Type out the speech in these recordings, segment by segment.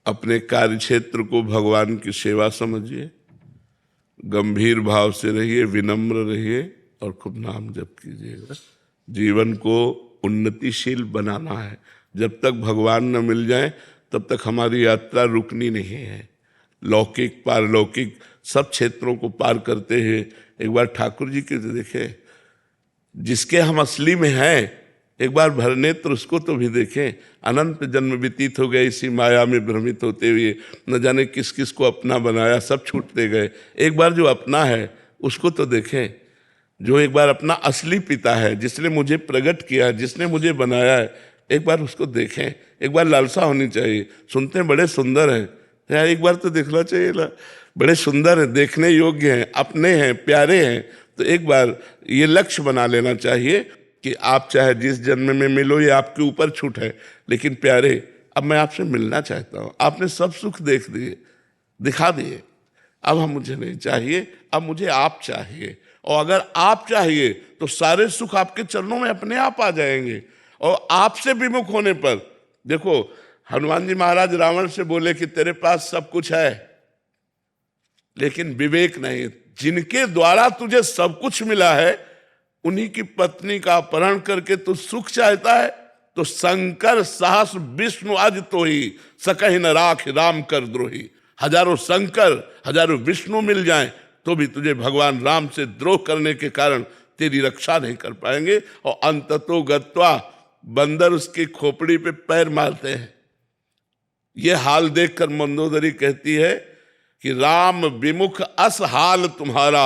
अपने कार्य क्षेत्र को भगवान की सेवा समझिए, गंभीर भाव से रहिए, विनम्र रहिए और खूब नाम जप कीजिएगा। जीवन को उन्नतिशील बनाना है। जब तक भगवान न मिल जाए तब तक हमारी यात्रा रुकनी नहीं है। लौकिक पारलौकिक सब क्षेत्रों को पार करते हुए एक बार ठाकुर जी के देखें, जिसके हम असली में हैं, एक बार भरनेत्र उसको तो भी देखें। अनंत जन्म व्यतीत हो गए इसी माया में भ्रमित होते हुए, न जाने किस किस को अपना बनाया, सब छूटते गए। एक बार जो अपना है उसको तो देखें, जो एक बार अपना असली पिता है, जिसने मुझे प्रकट किया है, जिसने मुझे बनाया है, एक बार उसको देखें। एक बार लालसा होनी चाहिए। सुनते हैं बड़े सुंदर हैं, यार एक बार तो देखना चाहिए ना, बड़े सुंदर हैं, देखने योग्य हैं, अपने हैं, प्यारे हैं। तो एक बार ये लक्ष्य बना लेना चाहिए कि आप चाहे जिस जन्म में मिलो, ये आपके ऊपर छूट है, लेकिन प्यारे अब मैं आपसे मिलना चाहता हूँ। आपने सब सुख देख दिए, दिखा दिए, अब हम मुझे नहीं चाहिए, अब मुझे आप चाहिए। और अगर आप चाहिए तो सारे सुख आपके चरणों में अपने आप आ जाएंगे। और आपसे विमुख होने पर, देखो हनुमान जी महाराज रावण से बोले कि तेरे पास सब कुछ है लेकिन विवेक नहीं। जिनके द्वारा तुझे सब कुछ मिला है उन्हीं की पत्नी का अपहरण करके तू सुख चाहता है। तो शंकर सहस विष्णु आज तो ही सकहि न राख राम कर द्रोही। हजारों शंकर हजारों विष्णु मिल जाएं तो भी तुझे भगवान राम से द्रोह करने के कारण तेरी रक्षा नहीं कर पाएंगे। और अंततो गत्वा बंदर उसकी खोपड़ी पे पैर मारते हैं। ये हाल देखकर मंदोदरी कहती है कि राम विमुख अस हाल तुम्हारा,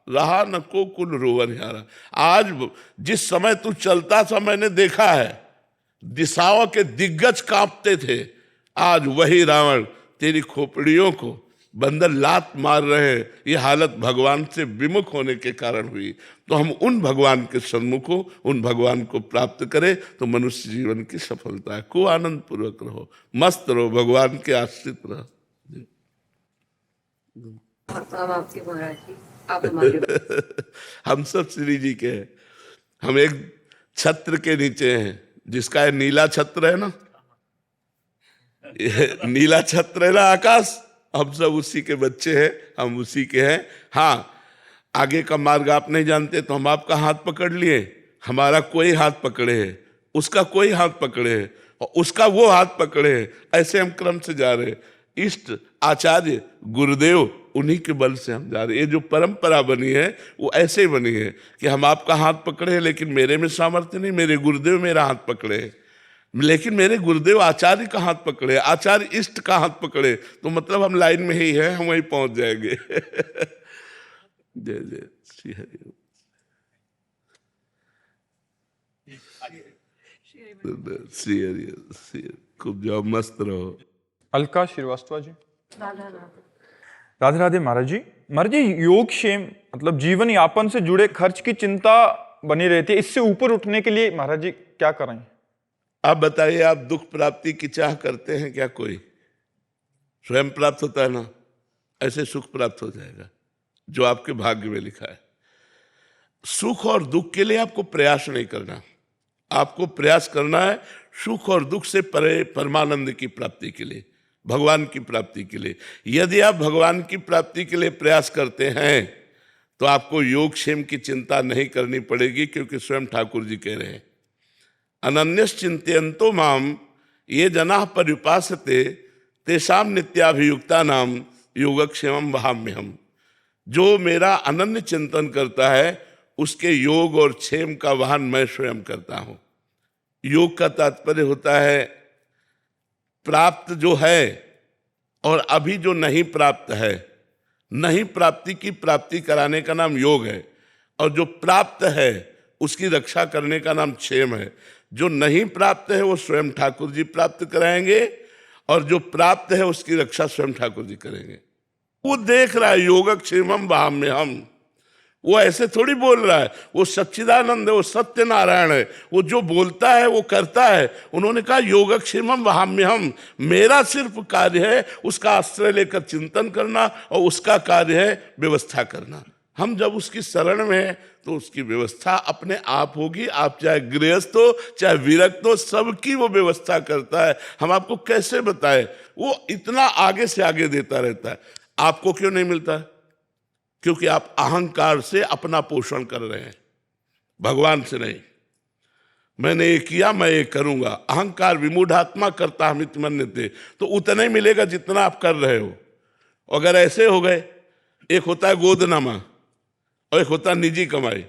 रहा न को कुल रोवन यारा। आज जिस समय तू चलता था मैंने देखा है, दिशाओं के दिग्गज कांपते थे। आज वही रावण तेरी खोपड़ियों को बंदर लात मार रहे हैं। ये हालत भगवान से विमुख होने के कारण हुई। तो हम उन भगवान के सन्मुख हो, उन भगवान को प्राप्त करें तो मनुष्य जीवन की सफलता है। खूब आनंद पूर्वक रहो, मस्त रहो, भगवान के आश्रित रहो। आपके महाराज जी, आप हमारे हम सब श्री जी के हैं। हम एक छत्र के नीचे हैं, जिसका ये नीला छत्र है ना, नीला छत्र है ना आकाश, हम सब उसी के बच्चे हैं, हम उसी के हैं। हाँ, आगे का मार्ग आप नहीं जानते तो हम आपका हाथ पकड़ लिए, हमारा कोई हाथ पकड़े है, उसका कोई हाथ पकड़े है और उसका वो हाथ पकड़े है। ऐसे हम क्रम से जा रहे हैं। इष्ट आचार्य गुरुदेव उन्हीं के बल से हम जा रहे हैं। ये जो परंपरा बनी है वो ऐसे ही बनी है कि हम आपका हाथ पकड़े हैं, लेकिन मेरे में सामर्थ्य नहीं, मेरे गुरुदेव मेरा हाथ पकड़े हैं। लेकिन मेरे गुरुदेव आचार्य का हाथ पकड़े, आचार्य इष्ट का हाथ पकड़े, तो मतलब हम लाइन में ही हैं, हम वहीं पहुंच जाएंगे। जय जय श्री हरि, श्री हरि, खूब जाओ, मस्त रहो। अलका श्रीवास्तव जी। राधे राधे महाराज जी। महाराज जी, योग क्षेम मतलब जीवन यापन से जुड़े खर्च की चिंता बनी रहती है, इससे ऊपर उठने के लिए महाराज जी क्या करें? आप बताइए, आप दुख प्राप्ति की चाह करते हैं क्या? कोई स्वयं प्राप्त होता है ना, ऐसे सुख प्राप्त हो जाएगा जो आपके भाग्य में लिखा है। सुख और दुख के लिए आपको प्रयास नहीं करना, आपको प्रयास करना है सुख और दुख से परे परमानंद की प्राप्ति के लिए, भगवान की प्राप्ति के लिए। यदि आप भगवान की प्राप्ति के लिए प्रयास करते हैं तो आपको योगक्षेम की चिंता नहीं करनी पड़ेगी, क्योंकि स्वयं ठाकुर जी कह रहे हैं, अनन्यस चिंतयन्तो माम ये जनाः पर्युपासते तेषां नित्याभियुक्ता नाम योगक्षेमं वहाम्यहम्। जो मेरा अनन्य चिंतन करता है उसके योग और क्षेम का वाहन मैं स्वयं करता हूं। योग का तात्पर्य होता है प्राप्त जो है और अभी जो नहीं प्राप्त है, नहीं प्राप्ति की प्राप्ति कराने का नाम योग है, और जो प्राप्त है उसकी रक्षा करने का नाम क्षेम है। जो नहीं प्राप्त है वो स्वयं ठाकुर जी प्राप्त कराएंगे, और जो प्राप्त है उसकी रक्षा स्वयं ठाकुर जी करेंगे। वो देख रहा है योगक्षेमं वहाम्यहम्, वो ऐसे थोड़ी बोल रहा है, वो सच्चिदानंद है, वो सत्यनारायण है, वो जो बोलता है वो करता है। उन्होंने कहा योगक्षेमं वहाम्यहम्, मेरा सिर्फ कार्य है उसका आश्रय लेकर चिंतन करना और उसका कार्य है व्यवस्था करना। हम जब उसकी शरण में हैं तो उसकी व्यवस्था अपने आप होगी। आप चाहे गृहस्थ हो चाहे विरक्त हो, सबकी वो व्यवस्था करता है। हम आपको कैसे बताएं, वो इतना आगे से आगे देता रहता है। आपको क्यों नहीं मिलता? क्योंकि आप अहंकार से अपना पोषण कर रहे हैं, भगवान से नहीं। मैंने ये किया, मैं ये करूंगा। अहंकार विमूढ़ात्मा करता हमित मन्यते, तो उतना ही मिलेगा जितना आप कर रहे हो। अगर ऐसे हो गए, एक होता है गोदनामा और एक होता है निजी कमाई।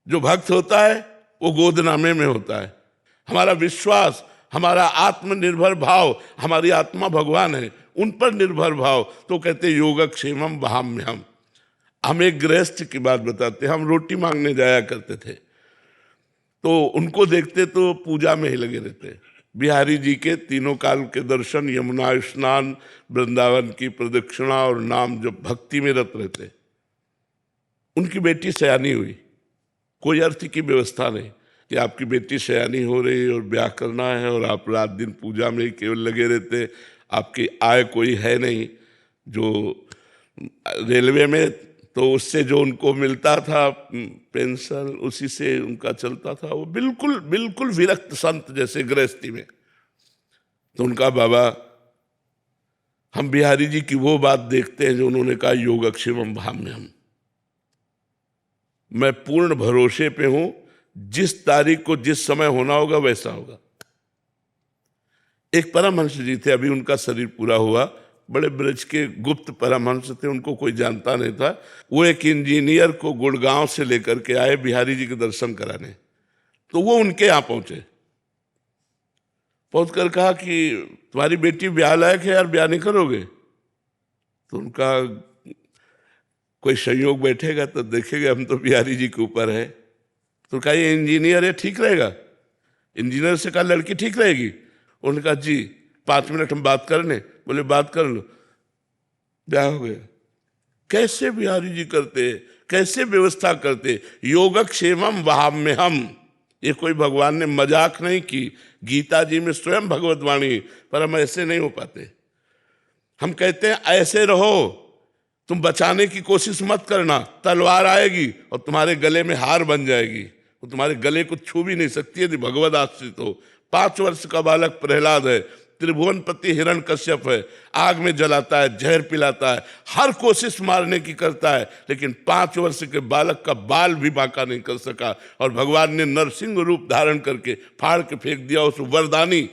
जो भक्त होता है वो गोदनामे में होता है। हमारा विश्वास, हमारा आत्मनिर्भर भाव, हमारी आत्मा भगवान है, उन पर निर्भर भाव, तो कहते योगक्षेमम वहाम्यहम्। हम एक गृहस्थ की बात बताते, हम रोटी मांगने जाया करते थे, तो उनको देखते तो पूजा में ही लगे रहते। बिहारी जी के तीनों काल के दर्शन, यमुना स्नान, वृंदावन की प्रदक्षिणा और नाम जब भक्ति में रत रहते। उनकी बेटी सयानी हुई, कोई अर्थ की व्यवस्था नहीं कि आपकी बेटी सयानी हो रही और ब्याह करना है और आप रात दिन पूजा में केवल लगे रहते। आपकी आय कोई है नहीं, जो रेलवे में तो उससे जो उनको मिलता था पेंशन, उसी से उनका चलता था। वो बिल्कुल बिल्कुल विरक्त संत जैसे गृहस्थी में। तो उनका बाबा, हम बिहारी जी की वो बात देखते हैं जो उन्होंने कहा योगक्षेमम वहाम्यहम्। मैं पूर्ण भरोसे पे हूं, जिस तारीख को जिस समय होना होगा वैसा होगा। एक परमहंस जी थे, अभी उनका शरीर पूरा हुआ, बड़े ब्रज के गुप्त परमहंस थे, उनको कोई जानता नहीं था। वो एक इंजीनियर को गुड़गांव से लेकर के आए बिहारी जी के दर्शन कराने। तो वो उनके यहाँ पहुंचे, पहुंच कर कहा कि तुम्हारी बेटी ब्याह लायक है यार, ब्याह नहीं करोगे? तो उनका कोई संयोग बैठेगा तो देखेगा, हम तो बिहारी जी के ऊपर है। तो कहा ये इंजीनियर है, ठीक रहेगा? इंजीनियर से कहा लड़की ठीक रहेगी? उन्होंने कहा जी 5 मिनट हम बात करने। बोले बात कर लो, ब्याह हो गया। कैसे बिहारी जी करते, कैसे व्यवस्था करते, योगक्षेमम वहाम्यहम्। ये कोई भगवान ने मजाक नहीं की, गीता जी में स्वयं भगवत वाणी, पर हम ऐसे नहीं हो पाते। हम कहते हैं ऐसे रहो, तुम बचाने की कोशिश मत करना, तलवार आएगी और तुम्हारे गले में हार बन जाएगी, वो तुम्हारे गले को छू भी नहीं सकती यदि भगवत आश्रित हो। 5 वर्ष का बालक प्रहलाद है, त्रिभुवनपति हिरण्यकश्यप है, आग में जलाता है, जहर पिलाता है, हर कोशिश मारने की करता है, लेकिन 5 वर्ष के बालक का बाल भी बांका नहीं कर सका। और भगवान ने नरसिंह रूप धारण करके फाड़ के फेंक दिया उस वरदानी,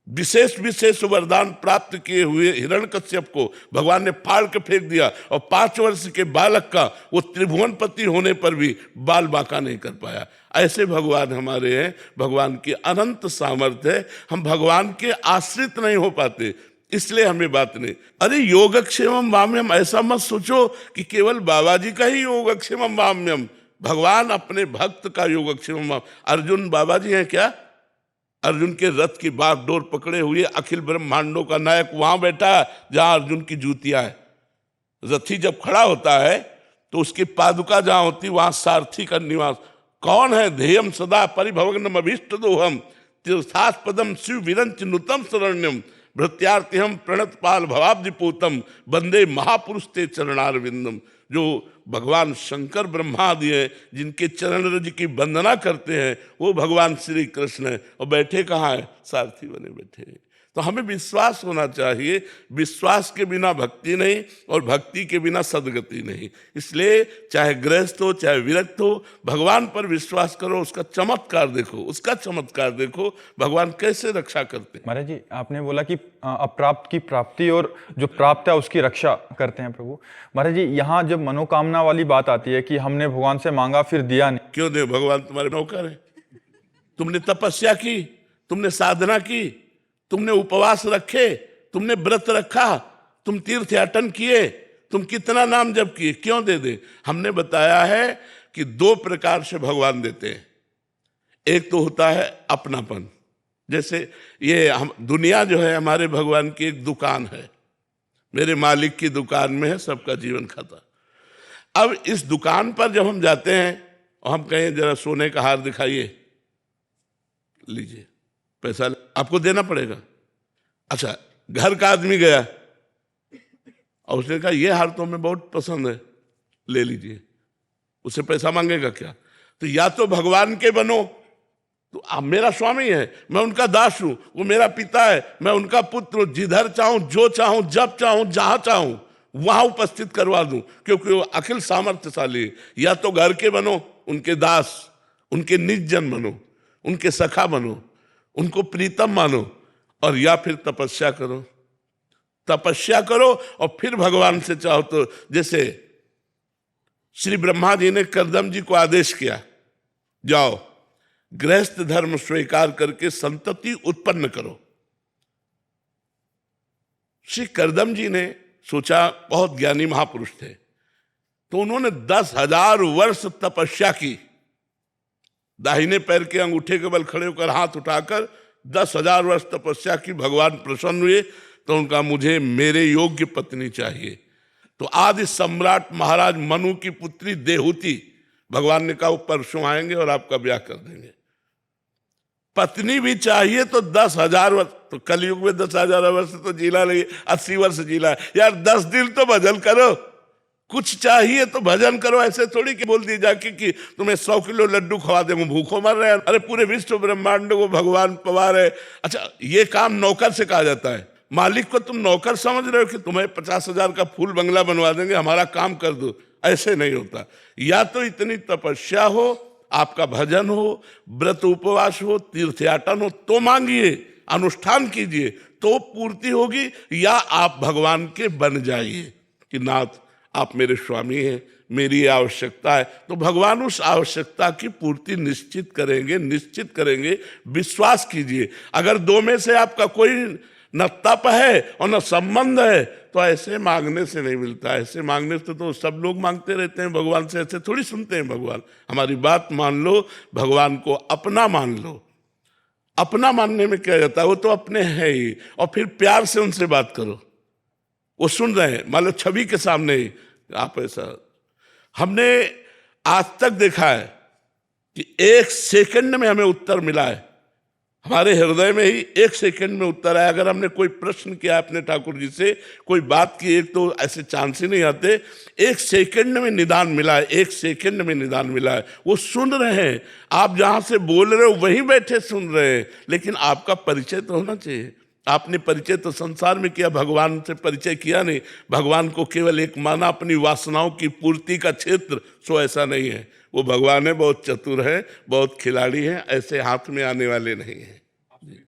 विशेष विशेष वरदान प्राप्त किए हुए हिरण्यकश्यप को भगवान ने फाड़ के फेंक दिया। और 5 वर्ष के बालक का वो त्रिभुवनपति होने पर भी बाल बांका नहीं कर पाया। ऐसे भगवान हमारे हैं, भगवान की अनंत सामर्थ्य है। हम भगवान के आश्रित नहीं हो पाते, इसलिए हमें बात नहीं। अरे योगक्षेमम वाम्यम, ऐसा मत सोचो कि केवल बाबा जी का ही योगक्षेमम वाम्यम, भगवान अपने भक्त का योगक्षेमम। अर्जुन बाबा जी हैं क्या? अर्जुन के रथ की बागडोर पकड़े हुए अखिल ब्रह्मांडों का नायक वहां बैठा है जहां अर्जुन की जूतियां है। रथी जब खड़ा होता है तो उसकी पादुका जहां होती वहां सारथी का निवास। कौन है? ध्येयम सदा परिभवग्नम अभीष्ट दोहम तीर्थास्पदम शिव विरंच नुतम शरण्यम भृत्यार्तिहम प्रणत पाल भवाब्धिपूतम वंदे महापुरुष ते चरणारविंदम। जो भगवान शंकर ब्रह्मादि हैं, जिनके चरण रज की वंदना करते हैं, वो भगवान श्री कृष्ण है। और बैठे कहाँ है? सारथी बने बैठे हैं। तो हमें विश्वास होना चाहिए, विश्वास के बिना भक्ति नहीं और भक्ति के बिना सदगति नहीं। इसलिए चाहे गृहस्थ हो चाहे विरक्त हो, भगवान पर विश्वास करो, उसका चमत्कार देखो, उसका चमत्कार देखो, भगवान कैसे रक्षा करते हैं। महाराज जी, आपने बोला कि अप्राप्त की प्राप्ति और जो प्राप्त है उसकी रक्षा करते हैं प्रभु। महाराज जी, यहाँ जब मनोकामना वाली बात आती है कि हमने भगवान से मांगा फिर दिया नहीं, क्यों दे? भगवान तुम्हारे नौकर है। तुमने तपस्या की, तुमने साधना की, तुमने उपवास रखे, तुमने व्रत रखा, तुम तीर्थयाटन किए, तुम कितना नाम जप किए, क्यों दे दे? हमने बताया है कि 2 प्रकार से भगवान देते हैं। एक तो होता है अपनापन, जैसे ये हम दुनिया जो है हमारे भगवान की एक दुकान है, मेरे मालिक की दुकान में है सबका जीवन खाता। अब इस दुकान पर जब हम जाते हैं और हम कहें जरा सोने का हार दिखाइए, लीजिए पैसा आपको देना पड़ेगा। अच्छा, घर का आदमी गया और उसने कहा ये हार तो हमें बहुत पसंद है, ले लीजिए, उससे पैसा मांगेगा क्या? तो या तो भगवान के बनो, तो आप मेरा स्वामी है, मैं उनका दास हूं, वो मेरा पिता है, मैं उनका पुत्र हूं, जिधर चाहूं, जो चाहूं, जब चाहूं, जहां चाहूं वहां उपस्थित करवा दूं, क्योंकि वो अखिल सामर्थ्यशाली है। या तो घर के बनो, उनके दास, उनके निज जन बनो, उनके सखा बनो, उनको प्रीतम मानो, और या फिर तपस्या करो। तपस्या करो और फिर भगवान से चाहो तो, जैसे श्री ब्रह्मा जी ने कर्दम जी को आदेश किया, जाओ गृहस्थ धर्म स्वीकार करके संतति उत्पन्न करो। श्री कर्दम जी ने सोचा, बहुत ज्ञानी महापुरुष थे, तो उन्होंने 10,000 वर्ष तपस्या की। दाहिने पैर के अंगूठे के बल खड़े होकर हाथ उठाकर 10,000 वर्ष तपस्या की। भगवान प्रसन्न हुए तो उनका, मुझे मेरे योग्य पत्नी चाहिए। तो आदि सम्राट महाराज मनु की पुत्री देहूति, भगवान ने कहा वो परसों आएंगे और आपका ब्याह कर देंगे। पत्नी भी चाहिए तो 10,000 वर्ष, तो कलयुग में 10,000 वर्ष तो जीला नहीं, 80 वर्ष जीला यार। 10 दिन तो भजन करो, कुछ चाहिए तो भजन करो। ऐसे थोड़ी कि बोल दी जाके कि तुम्हें 100 किलो लड्डू खवा देंगे, भूखों मर रहे हैं। अरे पूरे विश्व ब्रह्मांड को भगवान पवार है। अच्छा, ये काम नौकर से कहा जाता है। मालिक को तुम नौकर समझ रहे हो कि तुम्हें 50,000 का फूल बंगला बनवा देंगे, हमारा काम कर दो? ऐसे नहीं होता। या तो इतनी तपस्या हो, आपका भजन हो, व्रत उपवास हो, तीर्थयाटन हो, तो मांगिए, अनुष्ठान कीजिए तो पूर्ति होगी। या आप भगवान के बन जाइए कि नाथ आप मेरे स्वामी हैं, मेरी ये आवश्यकता है, तो भगवान उस आवश्यकता की पूर्ति निश्चित करेंगे, निश्चित करेंगे। विश्वास कीजिए। अगर दो में से आपका कोई न तप है और न संबंध है तो ऐसे मांगने से नहीं मिलता। ऐसे मांगने से तो सब लोग मांगते रहते हैं भगवान से, ऐसे थोड़ी सुनते हैं भगवान। हमारी बात मान लो, भगवान को अपना मान लो। अपना मानने में क्या जाता है, वो तो अपने हैं ही। और फिर प्यार से उनसे बात करो, वो सुन रहे हैं, मान लो छवि के सामने ही आप ऐसा। हमने आज तक देखा है कि 1 सेकंड में हमें उत्तर मिला है, हमारे हृदय में ही 1 सेकंड में उत्तर आया। अगर हमने कोई प्रश्न किया अपने ठाकुर जी से, कोई बात की, एक तो ऐसे चांस ही नहीं आते। 1 सेकंड में निदान मिला है, 1 सेकंड में निदान मिला है। वो सुन रहे हैं, आप जहां से बोल रहे हो वहीं बैठे सुन रहे हैं। लेकिन आपका परिचय तो होना चाहिए। आपने परिचय तो संसार में किया, भगवान से परिचय किया नहीं। भगवान को केवल एक माना अपनी वासनाओं की पूर्ति का क्षेत्र, सो ऐसा नहीं है। वो भगवान है, बहुत चतुर है, बहुत खिलाड़ी है, ऐसे हाथ में आने वाले नहीं है।